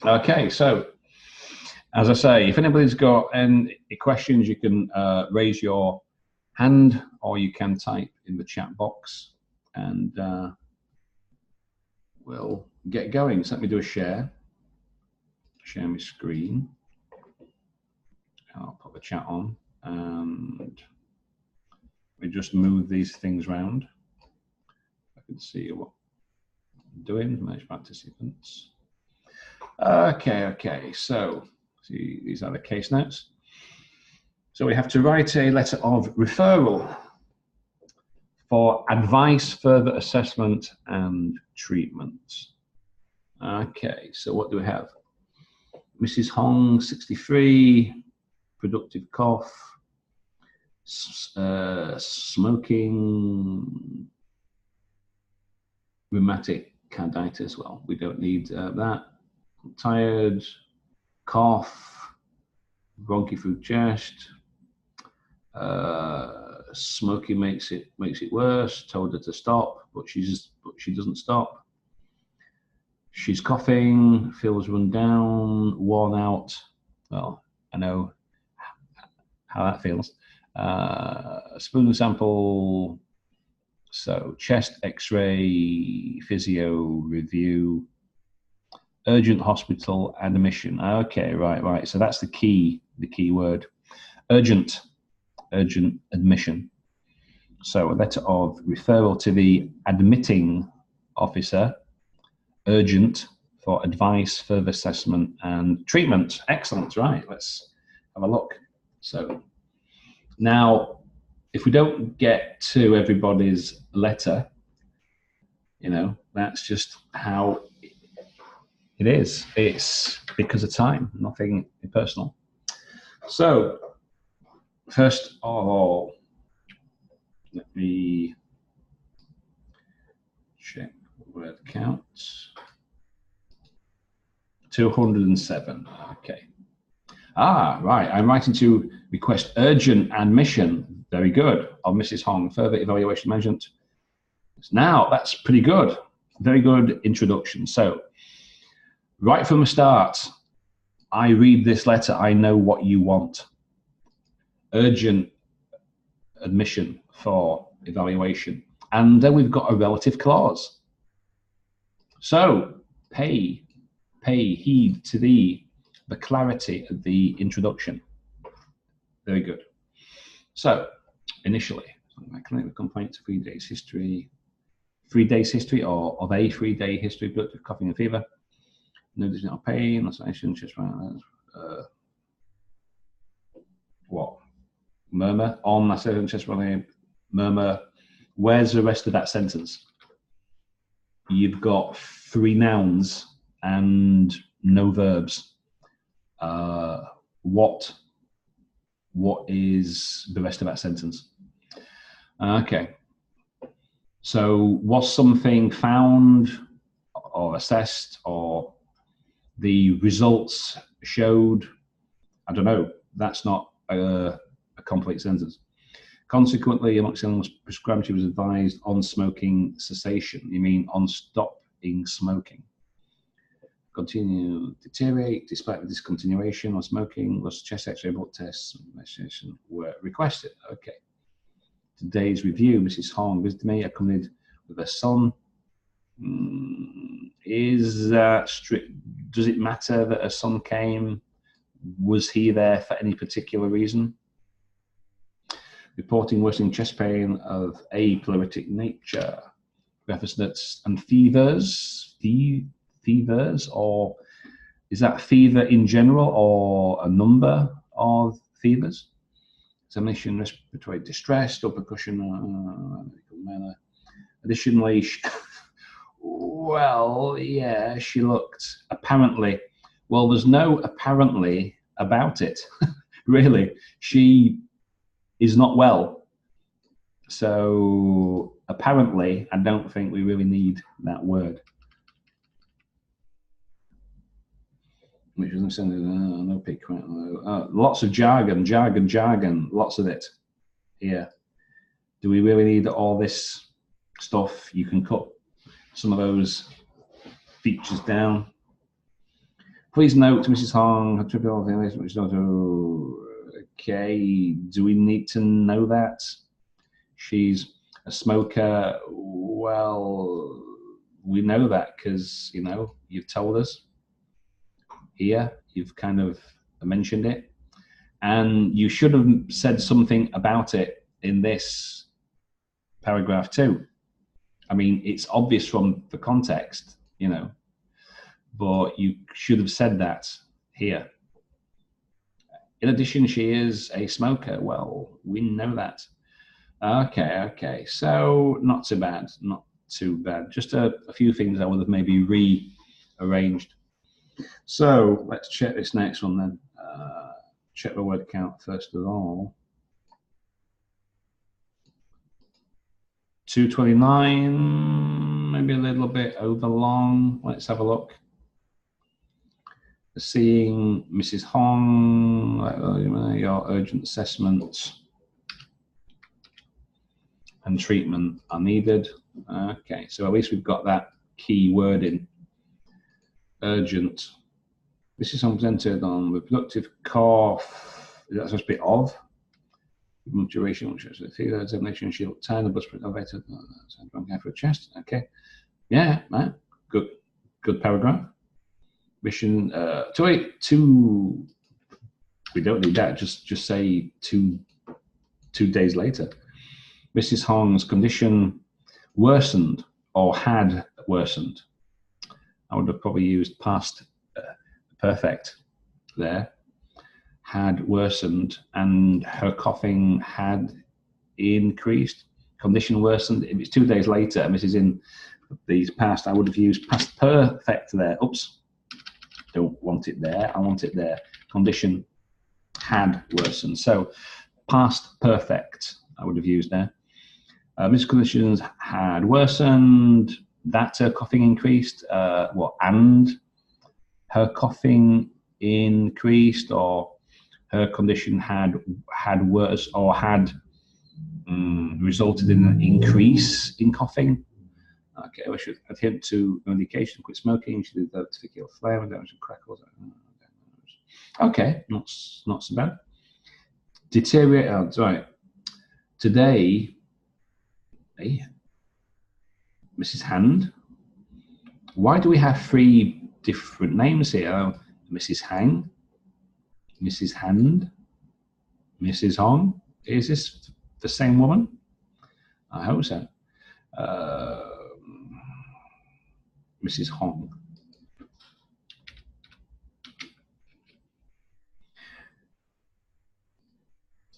Okay, so as I say, if anybody's got any questions, you can raise your hand or you can type in the chat box and we'll get going. So let me do a share my screen. I'll put the chat on and we just move these things around. I can see what I'm doing, manage participants. Okay, so see, these are the case notes. So we have to write a letter of referral for advice, further assessment, and treatment. Okay, so what do we have? Mrs. Hong, 63, productive cough, smoking, rheumatic carditis. Well, we don't need that. Tired, cough, bronchi through chest. Smoking makes it worse. Told her to stop, but she doesn't stop. She's coughing, feels run down, worn out. Well, I know how that feels. Spoon sample. So chest X-ray, physio review, urgent hospital admission. Okay, right. So that's the key word. Urgent admission. So a letter of referral to the admitting officer, urgent for advice, further assessment and treatment. Excellent, right, let's have a look. So now, if we don't get to everybody's letter, you know, that's just how it is. It's because of time, nothing personal. So first of all, let me check word counts. 207. Okay. Right. I'm writing to request urgent admission. Very good. Of Mrs. Hong. Further evaluation management. Now that's pretty good. Very good introduction. So, right from the start, I read this letter. I know what you want. Urgent admission for evaluation. And then we've got a relative clause. So, pay heed to the clarity of the introduction. Very good. So, initially, I clinical complaint, 3 days history, 3 days history or of a 3-day history, productive coughing and fever. No additional pain, lacerations, just what? Murmur on lacerations, chest running, murmur. Where's the rest of that sentence? You've got 3 nouns and no verbs. What is the rest of that sentence? Okay. So was something found or assessed or the results showed? I don't know. That's not a complete sentence. Consequently, amoxicillin was prescribed. She was advised on smoking cessation. You mean on stopping smoking? Continue to deteriorate despite the discontinuation of smoking. Was chest X-ray, blood tests, medication were requested. Okay. Today's review, Mrs. Hong visited me, accompanied with her son. Is that strict? Does it matter that her son came? Was he there for any particular reason? Reporting worsening chest pain of a pleuritic nature. Reference and fevers, or is that fever in general or a number of fevers? Examination, respiratory distress, or percussion, Additionally, well, yeah, she looked apparently. Well, there's no apparently about it, really. She is not well. So apparently, I don't think we really need that word. Which doesn't sound no peak. Lots of jargon, lots of it here. Do we really need all this stuff? You can cut some of those features down. Please note, Mrs. Hong, okay, do we need to know that? She's a smoker. Well, we know that because, you know, you've told us here, you've kind of mentioned it, and you should have said something about it in this paragraph too. I mean, it's obvious from the context, you know, but you should have said that here. In addition, she is a smoker. Well, we know that. Okay, so not too bad, not too bad. Just a few things I would have maybe rearranged. So let's check this next one then. Check the word count first of all. 229, maybe a little bit over long. Let's have a look. Seeing Mrs. Hong, your urgent assessment and treatment are needed. Okay, so at least we've got that key word in. Urgent. This is presented on reproductive cough. Is that supposed to be of? Duration, which is the fever, examination, she looked tired, the blood pressure elevated, bronchitis for the chest. Okay. Yeah, right. Good paragraph. Mission 282. We don't need that. Just say two days later. Mrs. Hong's condition worsened or had worsened. I would have probably used past perfect there. Had worsened and her coughing had increased. Condition worsened. If it's 2 days later and this is in these past, I would have used past perfect there. Oops, don't want it there. I want it there. Condition had worsened. So past perfect I would have used there. Mrs. Conditions had worsened. That her coughing increased. And her coughing increased, or her condition had worse, or had resulted in an increase in coughing. Okay, we should adhere to medication, quit smoking. She did that to kill flame, damage and crackles. Okay, not so bad. Deteriorate. Oh, right. Today, Mrs. Hand. Why do we have 3 different names here? Mrs. Hang, Mrs. Hand, Mrs. Hong. Is this the same woman? I hope so. Mrs. Hong.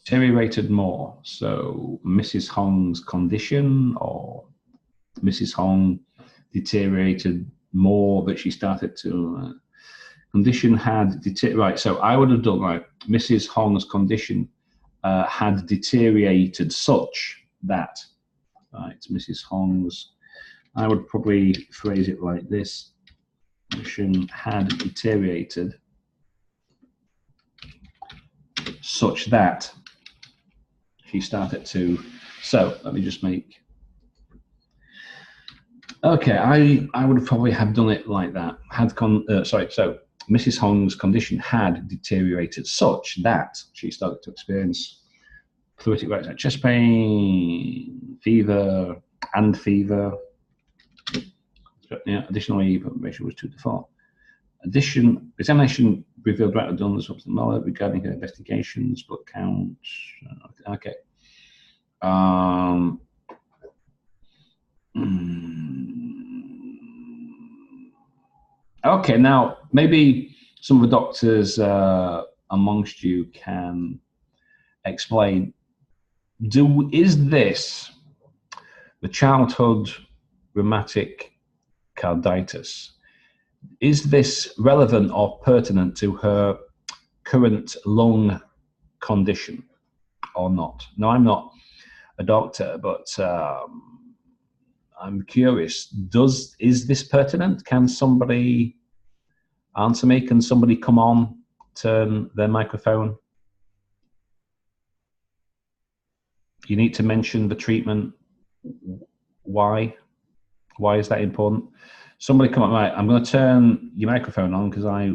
Deteriorated more. So Mrs. Hong's condition, or Mrs. Hong deteriorated more, that she started to condition had right. So I would have done like Mrs. Hong's condition had deteriorated such that, right? Mrs. Hong's, I would probably phrase it like this: condition had deteriorated such that she started to. So let me just make. Okay, I would probably have done it like that. So Mrs. Hong's condition had deteriorated such that she started to experience pleuritic right side chest pain, fever. Yeah, additionally, information was 2 to 4. Examination revealed right redundant something more regarding her investigations, blood count. Okay. Okay, now maybe some of the doctors amongst you can explain, is this the childhood rheumatic carditis? Is this relevant or pertinent to her current lung condition or not? No, I'm not a doctor, but I'm curious. Is this pertinent? Can somebody answer me? Can somebody come on, turn their microphone? You need to mention the treatment. Why? Why is that important? Somebody come on. Right, I'm going to turn your microphone on because I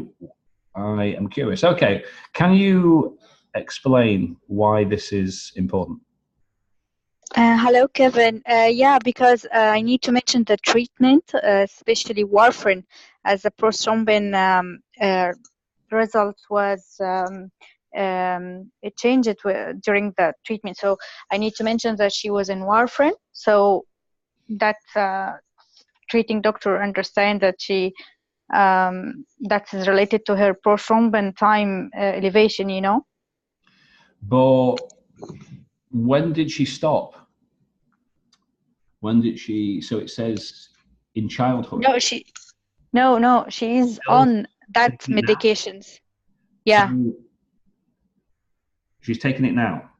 I am curious. Okay, can you explain why this is important? Hello, Kevin. Yeah, because I need to mention the treatment, especially warfarin, as the prothrombin result was it changed during the treatment. So I need to mention that she was in warfarin, so that treating doctor understand that she that is related to her prothrombin time elevation, you know. But when did she stop? When did she? So it says in childhood. No, she is on that medications. Yeah. So she's taking it now.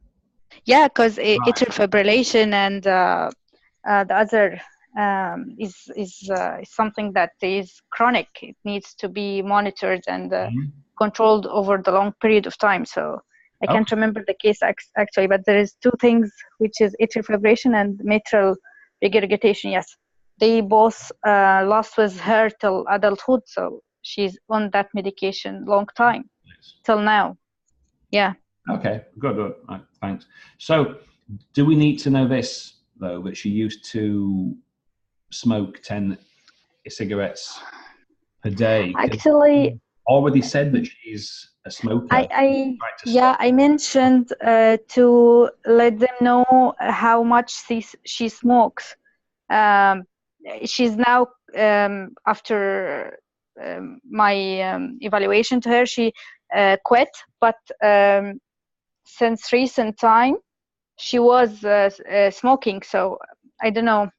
Yeah, because atrial fibrillation and the other is something that is chronic. It needs to be monitored and controlled over the long period of time. So I can't remember the case actually, but there is two things, which is atrial fibrillation and mitral regurgitation. Yes, they both lost with her till adulthood. So she's on that medication long time till now. Yeah. Okay, good. Right, thanks. So, do we need to know this though? That she used to smoke 10 cigarettes per day. Actually, already said that she's a smoker. I mentioned to let them know how much she smokes. She's now after my evaluation to her, she quit, but since recent time she was smoking. So I don't know,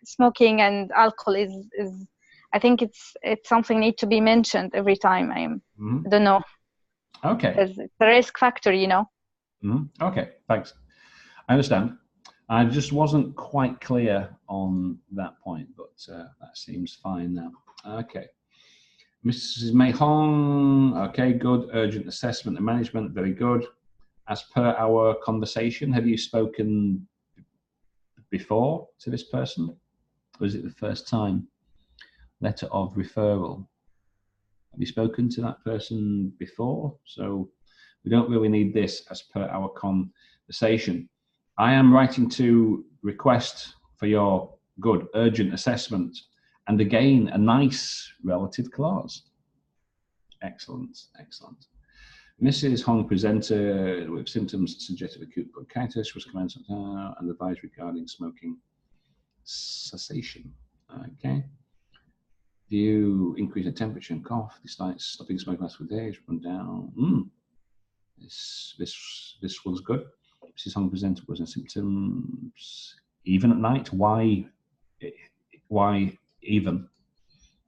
smoking and alcohol is I think it's something need to be mentioned every time. I don't know. Okay. Because it's a risk factor, you know. Okay, thanks. I understand. I just wasn't quite clear on that point, but that seems fine now. Okay. Mrs. Mahon, okay, good. Urgent assessment and management, very good. As per our conversation, have you spoken before to this person? Or is it the first time? Letter of referral. Have you spoken to that person before? So we don't really need this as per our conversation. I am writing to request for your good urgent assessment and again a nice relative clause. Excellent. Mrs. Hong presented with symptoms suggestive of acute bronchitis, was commenced and advised regarding smoking cessation. Okay. Do you increase the temperature and cough? Despite stopping smoking last 4 days, run down. This one's good. Mrs. Hong presented with symptoms even at night. Why even?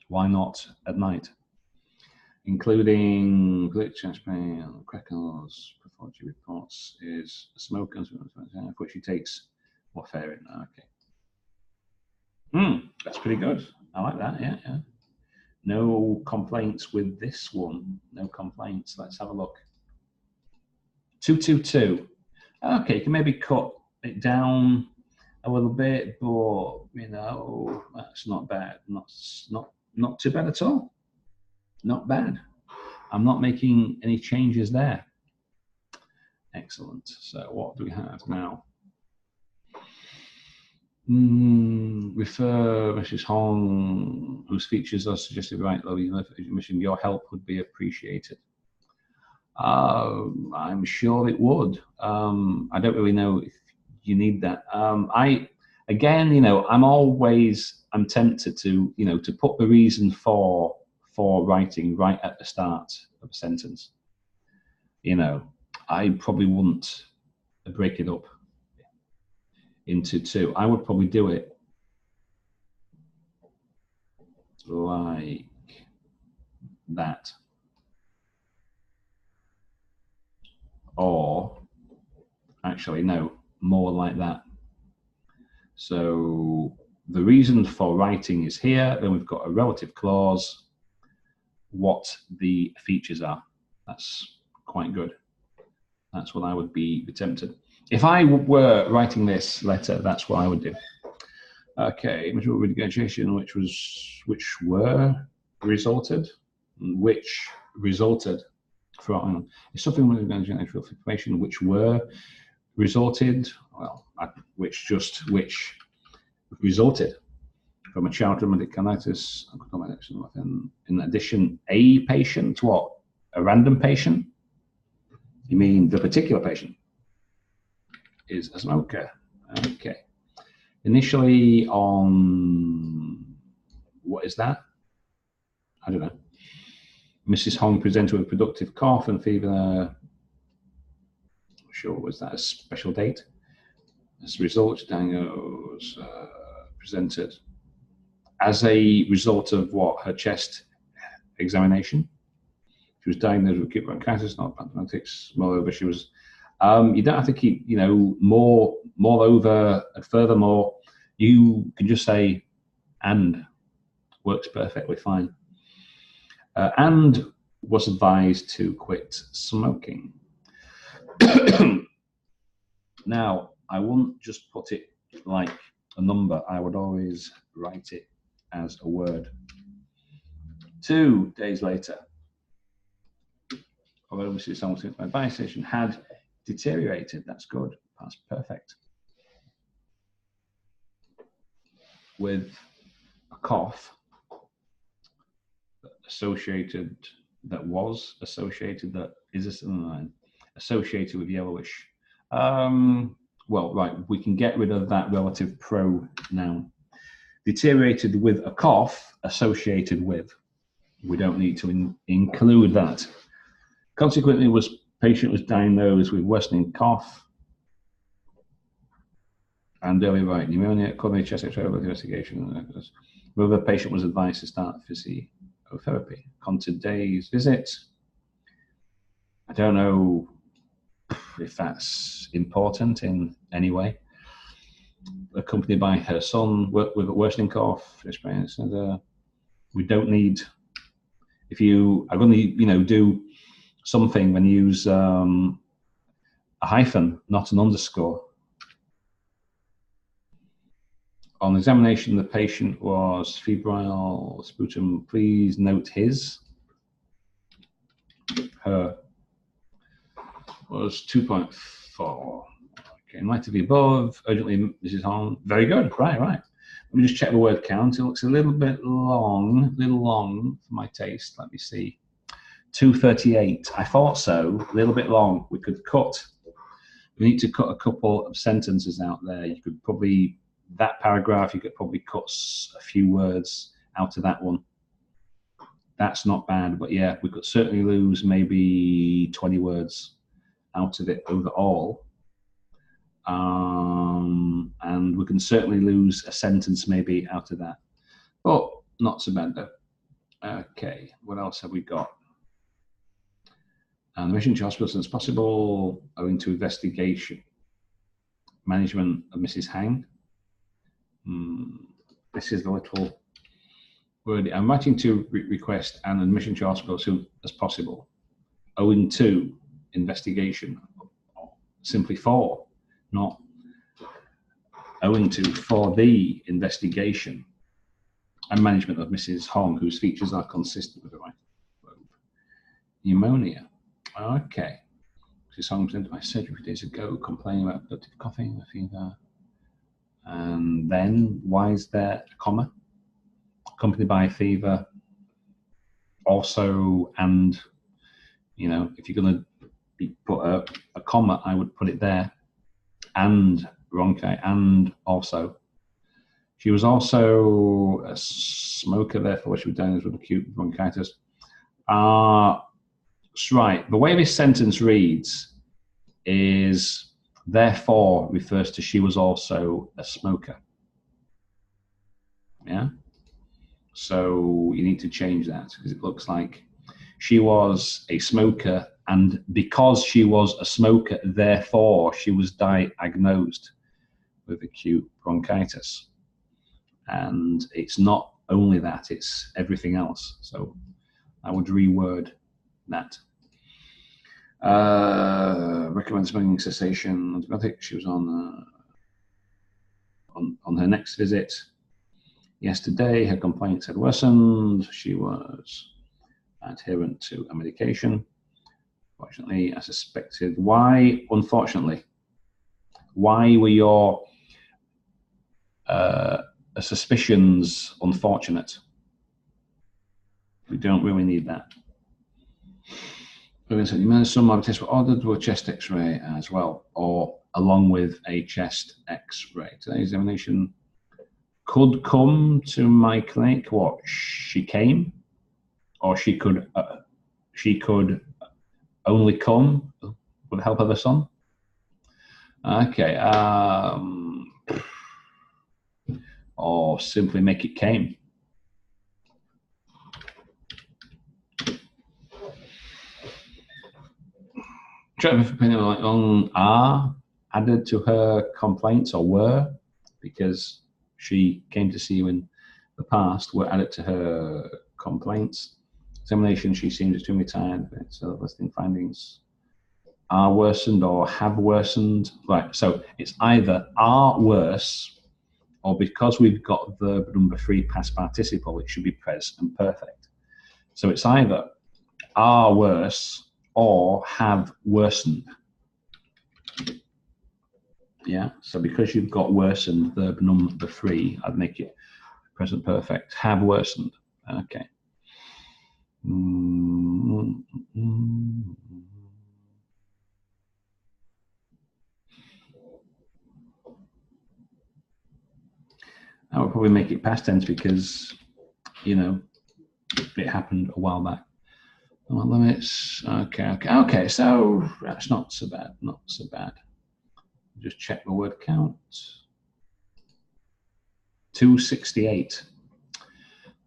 Why not at night? Including chest pain, crackles, pathology reports is a smoker, which she takes warfarin. Okay. That's pretty good. I like that. Yeah. No complaints with this one. No complaints. Let's have a look. 222. Okay, you can maybe cut it down a little bit, but you know that's not bad. Not too bad at all. Not bad. I'm not making any changes there. Excellent. So what do we have now? Refer Mrs. Hong, whose features are suggested right low mission. Your help would be appreciated. I'm sure it would. I don't really know if you need that. Again, you know, I'm tempted to, you know, to put the reason for writing right at the start of a sentence. You know, I probably wouldn't break it up into two. I would probably do it like that. Or actually, no, more like that. So the reason for writing is here. Then we've got a relative clause, what the features are. That's quite good. That's what I would be tempted. If I were writing this letter, that's what I would do. Okay, mutual renegotiation, which were resulted. which resulted from suffering with atrial fibrillation, which were resulted, well, which resulted from a child rheumatic carditis. In addition, a patient, what? A random patient? You mean the particular patient is a smoker? Okay. Initially on, what is that? I don't know. Mrs. Hong presented with productive cough and fever. Not sure, was that a special date? As a result, diagnosed, presented as a result of what? Her chest examination. She was diagnosed with acute bronchitis, not bronchitis. Moreover, she was. You don't have to keep, moreover, and furthermore, you can just say, and works perfectly fine. And was advised to quit smoking. Now, I wouldn't just put it like a number. I would always write it as a word. 2 days later, although Mrs. Hamilton, my body station had deteriorated. That's good. That's perfect. With a cough associated, that is associated with yellowish. Well, right, we can get rid of that relative pronoun. Deteriorated with a cough associated with. We don't need to include that. Consequently, patient was diagnosed with worsening cough and early right pneumonia, coronary chest X-ray investigation. Whether the patient was advised to start physiotherapy. On today's visit, I don't know if that's important in any way. Accompanied by her son with a worsening cough experience, and we don't need. If you are going to, do something, then use a hyphen, not an underscore. On examination, the patient was febrile sputum. Please note her was 2.4. Okay, in light of the above, urgently, Mrs. Hong. Very good. Right. Let me just check the word count. It looks a little bit long, for my taste. Let me see. 238. I thought so. A little bit long. We need to cut a couple of sentences out there. You could probably, that paragraph, you could probably cut a few words out of that one. That's not bad, but yeah, we could certainly lose maybe 20 words out of it overall. And we can certainly lose a sentence maybe out of that, but not so bad though. Okay, what else have we got? And the mission to hospital as soon as possible, owing to investigation. Management of Mrs. Hang. This is the little word. I'm writing to request an admission to hospital as soon as possible, owing to investigation. Simply for, not owing to, for the investigation and management of Mrs. Hong, whose features are consistent with the right lobe. Pneumonia. Okay. Mrs. Hong presented my surgery a few days ago, complaining about productive coughing, fever. And then, why is there a comma? Accompanied by fever. Also, and, if you're going to put a comma, I would put it there. And bronchi, and also. She was also a smoker, therefore she was diagnosed with acute bronchitis. Right, the way this sentence reads is, therefore refers to she was also a smoker. Yeah? So you need to change that, because it looks like she was a smoker, and because she was a smoker, therefore she was diagnosed with acute bronchitis. And it's not only that, it's everything else. So I would reword that. Recommend smoking cessation antibiotic. She was on her next visit yesterday. Her complaints had worsened. She was adherent to a medication. Fortunately, I suspected. Why, unfortunately? Why were your suspicions unfortunate? We don't really need that. Some lab tests were ordered with a chest X-ray as well, or along with a chest X-ray. Today's examination could come to my clinic. What, she came, or she could only come with the help of her son. Okay, or simply make it came. Are added to her complaints, or were, because she came to see you in the past, were added to her complaints. Examination, she seems extremely tired. So listing findings are worsened or have worsened. Right, so it's either are worse, or because we've got verb number 3 past participle, it should be present perfect. So it's either are worse or have worsened. Yeah, so because you've got worsened, verb number 3, I'd make it present perfect. Have worsened. Okay. I would probably make it past tense because, you know, it happened a while back. Limits. Okay. So that's not so bad. Not so bad. Just check the word count. 268.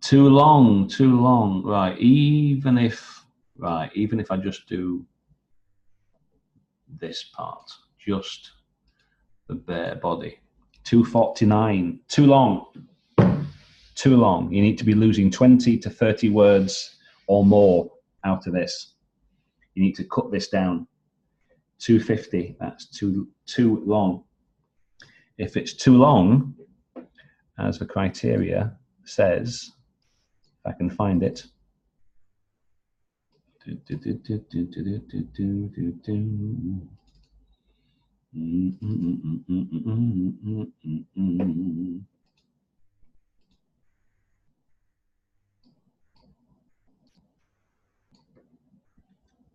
Too long. Right. Even if I just do this part, just the bare body. 249. Too long. You need to be losing 20 to 30 words or more out of this. You need to cut this down. 250, that's too long. If it's too long, as the criteria says, if I can find it.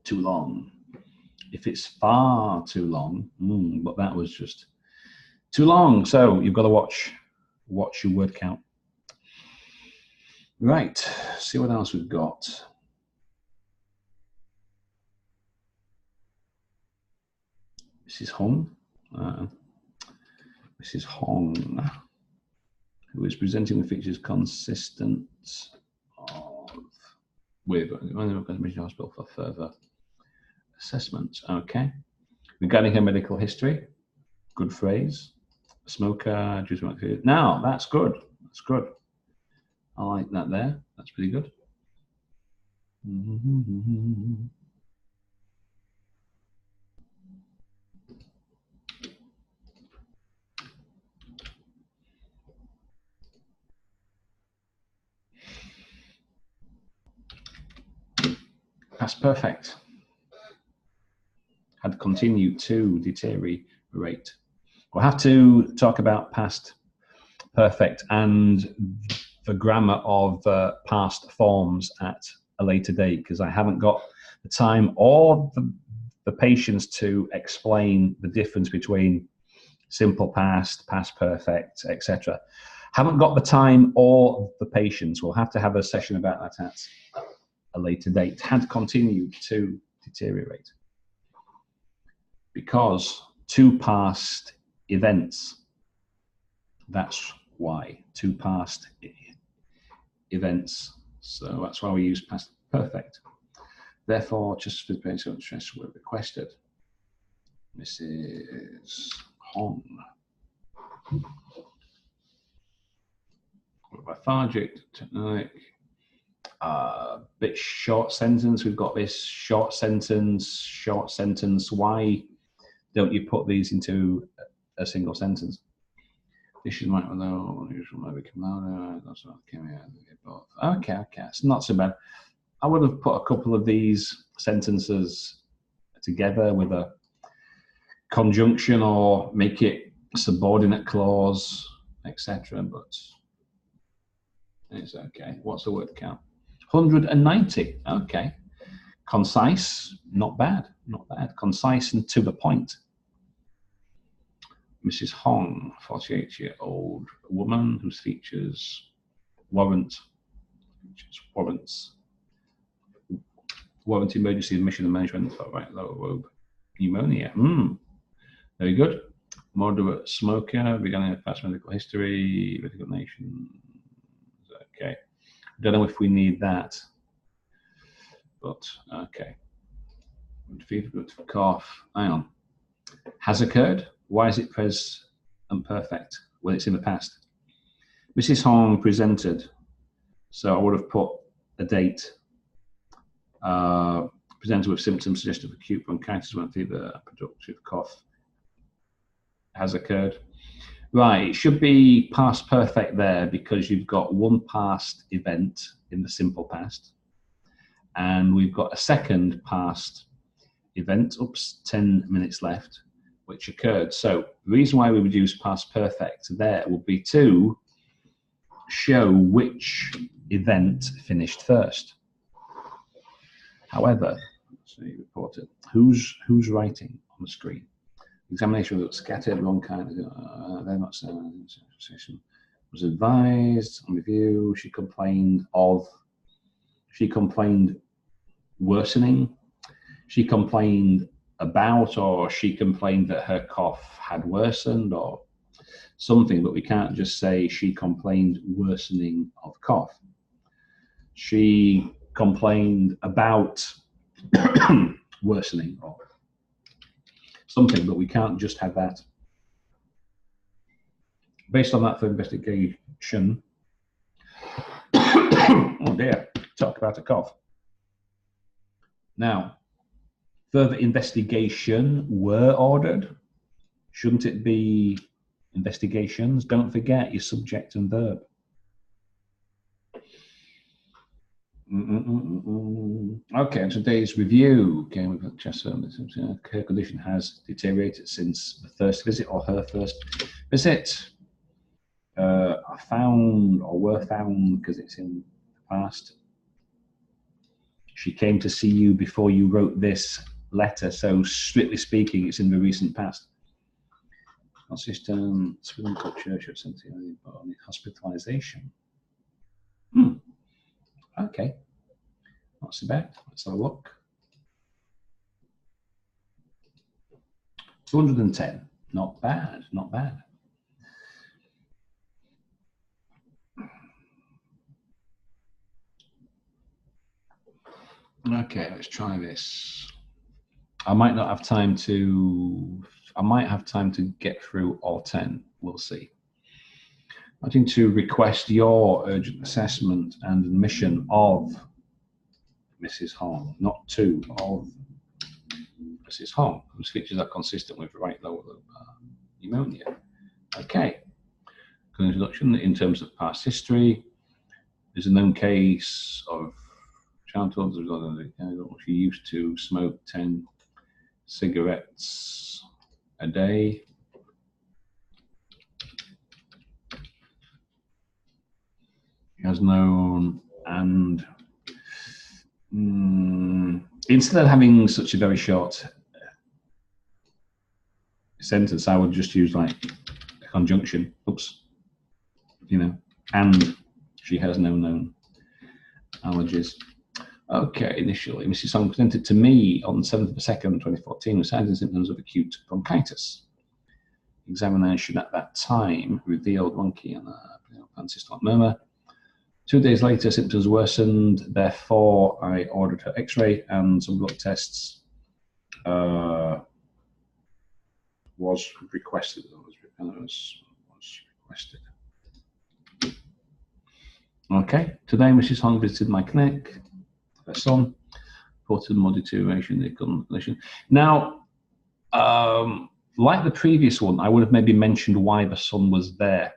Too long. If it's far too long, but that was just too long. So you've got to watch your word count. Right, see what else we've got. Mrs. Hong. Mrs. Hong, who is presenting the features consistent with hospital for further assessment. Okay. Regarding her medical history, good phrase. Smoker, now that's good. That's good. I like that there. That's pretty good. Past perfect. Had continued to deteriorate. We'll have to talk about past perfect and the grammar of past forms at a later date, because I haven't got the time or the patience to explain the difference between simple past, past perfect, etc. Haven't got the time or the patience. We'll have to have a session about that at a later date. Had continued to deteriorate because two past events. That's why, two past events. So that's why we use past perfect. Therefore, just for the patient stress were requested. Mrs. Hong. Lethargic, technique. Bit short sentence. We've got this short sentence. Why don't you put these into a single sentence? This is might unusual, maybe come louder. That's not both. Okay, it's not so bad. I would have put a couple of these sentences together with a conjunction or make it subordinate clause, etc. But it's okay. What's the word count? 190. Okay. Concise, not bad, not bad. Concise and to the point. Mrs. Hong, 48-year-old woman whose features warrant emergency admission and management for right lower lobe pneumonia. Very good. Moderate smoker, began a past medical history, resignation. Okay. Don't know if we need that, but okay. Good fever, good for cough. Hang on. Has occurred. Why is it present perfect when it's in the past? Mrs. Hong presented. So I would have put a date. Presented with symptoms suggestive of acute bronchitis, when fever, productive cough has occurred. Right, it should be past perfect there because you've got one past event in the simple past, and we've got a second past event, 10 minutes left, which occurred. So the reason why we would use past perfect there would be to show which event finished first. However, let's see, reported. Who's writing on the screen? Examination was scattered, wrong kind. Very much was advised on review. She complained worsening. She complained about, or she complained that her cough had worsened, or something. But we can't just say she complained worsening of cough. She complained about worsening or something, but we can't just have that. Based on that for investigation, oh dear, talk about a cough. Now, further investigation were ordered. Shouldn't it be investigations? Don't forget your subject and verb. Okay, today's review. Okay, we've got chest. Her condition has deteriorated since the first visit or her first visit. Are found or were found because it's in the past. She came to see you before you wrote this letter, so strictly speaking, it's in the recent past. System, Sweden culture, hospitalization. Okay, not so bad. Let's have a look. 210, not bad, not bad. Okay, let's try this. I might not have time to, I might have time to get through all 10, we'll see. I think to request your urgent assessment and admission of Mrs. Hong, not to, of Mrs. Hong, whose features are consistent with right lower lobe pneumonia. Okay, good introduction in terms of past history. There's a known case of childhood. She used to smoke 10 cigarettes a day. She has known, and instead of having such a very short sentence, I would just use like a conjunction. Oops, you know, and she has no known allergies. Okay, initially, Mrs. Hong presented to me on 7th of the 2nd, 2014 with signs and symptoms of acute bronchitis. Examination at that time revealed bronchi and pansystolic murmur. 2 days later, symptoms worsened. Therefore, I ordered her X-ray and some blood tests was requested. Okay, today Mrs. Hong visited my clinic. Her son reported more deterioration in the condition. Now, like the previous one, I would have maybe mentioned why the son was there.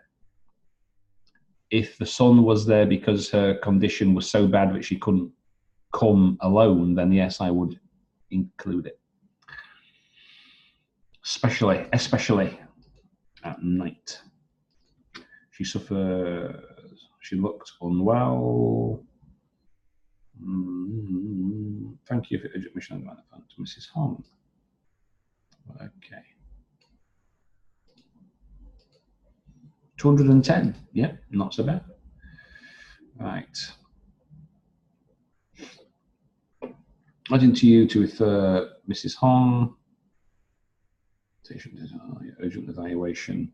If the son was there because her condition was so bad that she couldn't come alone, then yes, I would include it. Especially at night. She looked unwell. Thank you for your admission on the phone to Mrs. Hong. Okay. 210. Yeah, not so bad. Right. Adding to you to refer Mrs. Hong. Urgent evaluation.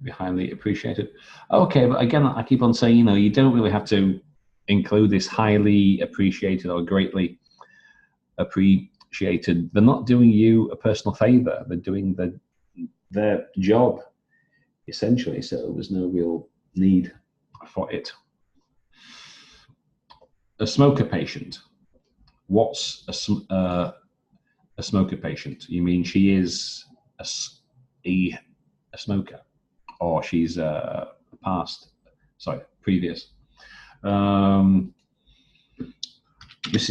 Be highly appreciated. Okay, but again, I keep on saying, you don't really have to include this highly appreciated or greatly appreciated. They're not doing you a personal favor. They're doing their job, essentially. So there's no real need for it. A smoker patient. What's a smoker patient? You mean she is a smoker, or she's previous. Mrs.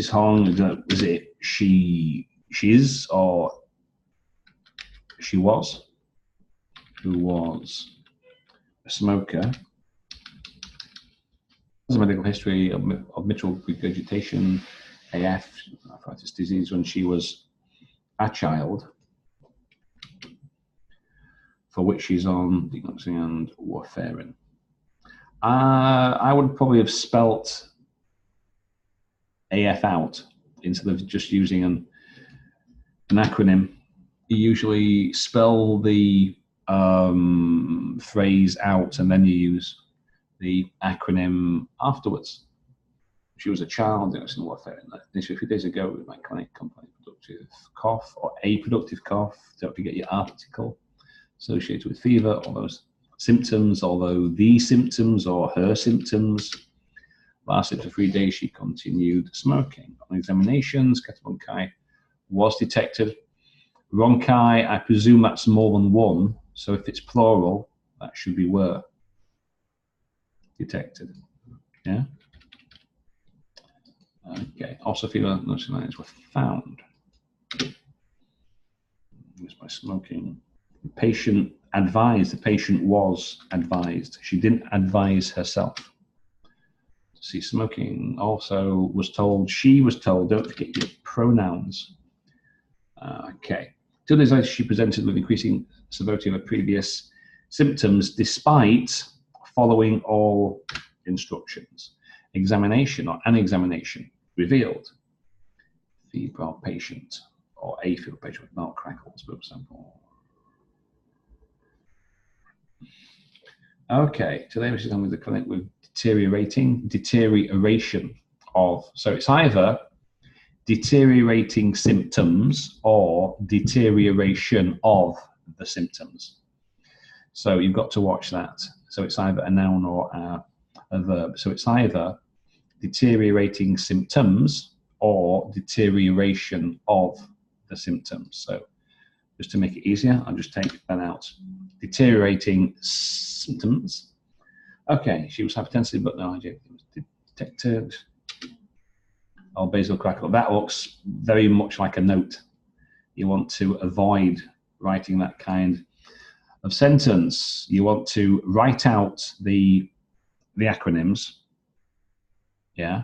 Hong, is it she is, or she was, who was a smoker, has a medical history of mitral regurgitation, AF, arthritis disease, when she was a child, for which she's on digoxin and warfarin. I would probably have spelt AF out instead of just using an acronym. You usually spell the phrase out and then you use the acronym afterwards. She was a child, digoxin and warfarin. This was a few days ago with my chronic complaint productive cough or a productive cough. Don't forget your article associated with fever, all those symptoms, although the symptoms or her symptoms lasted for 3 days. She continued smoking. On examinations, catabronchi was detected. Bronchi, I presume that's more than one, so if it's plural, that should be were detected. Yeah? Okay, also fever lines were found. Just by smoking. The patient advised, the patient was advised. She didn't advise herself. See, smoking also was told, she was told, don't forget your pronouns. Okay. 2 days later, she presented with increasing severity of her previous symptoms despite following all instructions. Examination or an examination revealed febrile patient or a febrile patient with mouth crackles, for example. Okay, today we're done with the clinic with deterioration of, so it's either deteriorating symptoms or deterioration of the symptoms. So you've got to watch that. So it's either a noun or a verb. So it's either deteriorating symptoms or deterioration of the symptoms. So just to make it easier, I'll just take that out. Deteriorating symptoms. Okay, she was hypertensive, but no IgA was detected. Or basal crackle. That looks very much like a note. You want to avoid writing that kind of sentence. You want to write out the acronyms, yeah,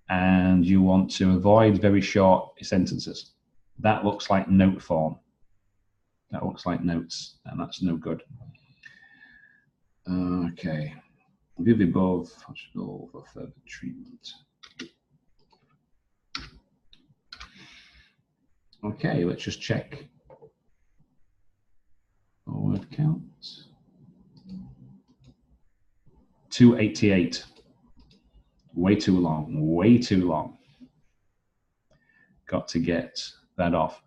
and you want to avoid very short sentences. That looks like note form. That looks like notes, and that's no good. Okay, view the above, hospital for further treatment. Okay, let's just check. Word count. 288. Way too long, way too long. Got to get that off.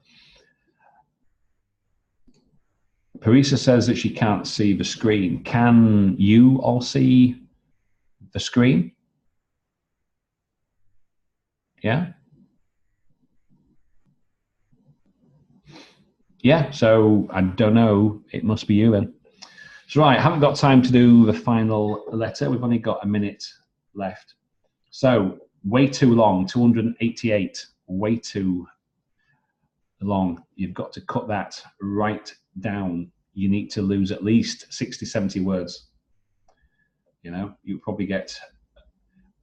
Parisa says that she can't see the screen. Can you all see the screen? Yeah? Yeah, so I don't know. It must be you then. So right, I haven't got time to do the final letter. We've only got a minute left. So way too long, 288, way too long. You've got to cut that right down. You need to lose at least 60, 70 words. You know, you probably get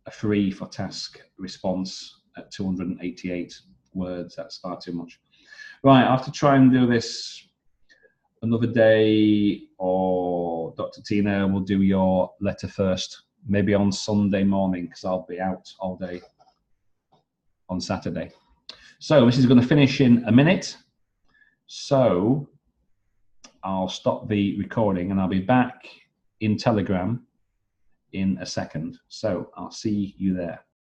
a free for task response at 288 words. That's far too much. Right, I have to try and do this another day, or Dr. Tina will do your letter first, maybe on Sunday morning, because I'll be out all day on Saturday. So this is going to finish in a minute. So I'll stop the recording and I'll be back in Telegram in a second. So I'll see you there.